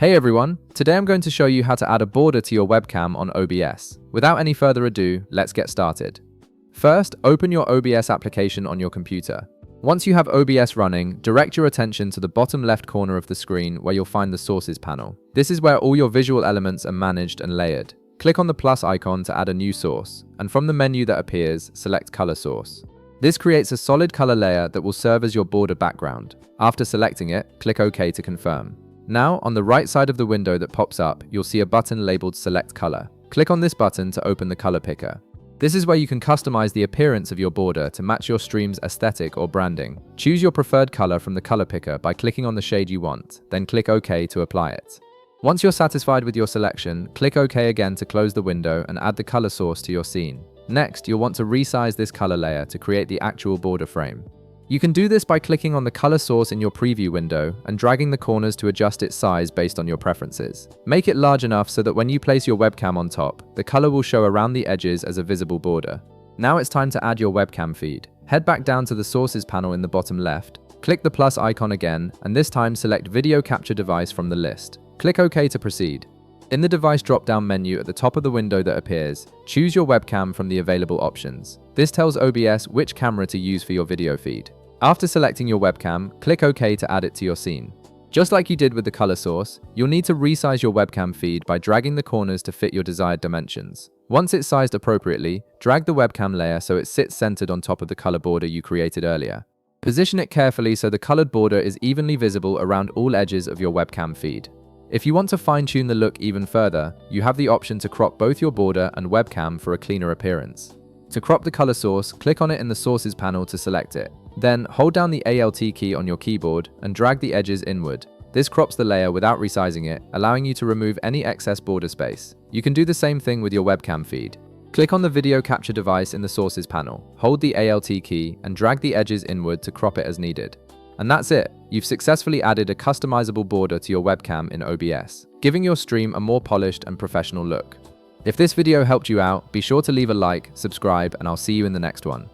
Hey everyone, today I'm going to show you how to add a border to your webcam on OBS. Without any further ado, let's get started. First, open your OBS application on your computer. Once you have OBS running, direct your attention to the bottom left corner of the screen where you'll find the Sources panel. This is where all your visual elements are managed and layered. Click on the plus icon to add a new source, and from the menu that appears, select Color Source. This creates a solid color layer that will serve as your border background. After selecting it, click OK to confirm. Now, on the right side of the window that pops up, you'll see a button labeled Select Color. Click on this button to open the color picker. This is where you can customize the appearance of your border to match your stream's aesthetic or branding. Choose your preferred color from the color picker by clicking on the shade you want, then click OK to apply it. Once you're satisfied with your selection, click OK again to close the window and add the color source to your scene. Next, you'll want to resize this color layer to create the actual border frame. You can do this by clicking on the color source in your preview window and dragging the corners to adjust its size based on your preferences. Make it large enough so that when you place your webcam on top, the color will show around the edges as a visible border. Now it's time to add your webcam feed. Head back down to the Sources panel in the bottom left, click the plus icon again, and this time select Video Capture Device from the list. Click OK to proceed. In the device drop-down menu at the top of the window that appears, choose your webcam from the available options. This tells OBS which camera to use for your video feed. After selecting your webcam, click OK to add it to your scene. Just like you did with the color source, you'll need to resize your webcam feed by dragging the corners to fit your desired dimensions. Once it's sized appropriately, drag the webcam layer so it sits centered on top of the color border you created earlier. Position it carefully so the colored border is evenly visible around all edges of your webcam feed. If you want to fine-tune the look even further, you have the option to crop both your border and webcam for a cleaner appearance. To crop the color source, click on it in the Sources panel to select it. Then, hold down the Alt key on your keyboard and drag the edges inward. This crops the layer without resizing it, allowing you to remove any excess border space. You can do the same thing with your webcam feed. Click on the Video Capture Device in the Sources panel, hold the Alt key, and drag the edges inward to crop it as needed. And that's it! You've successfully added a customizable border to your webcam in OBS, giving your stream a more polished and professional look. If this video helped you out, be sure to leave a like, subscribe, and I'll see you in the next one.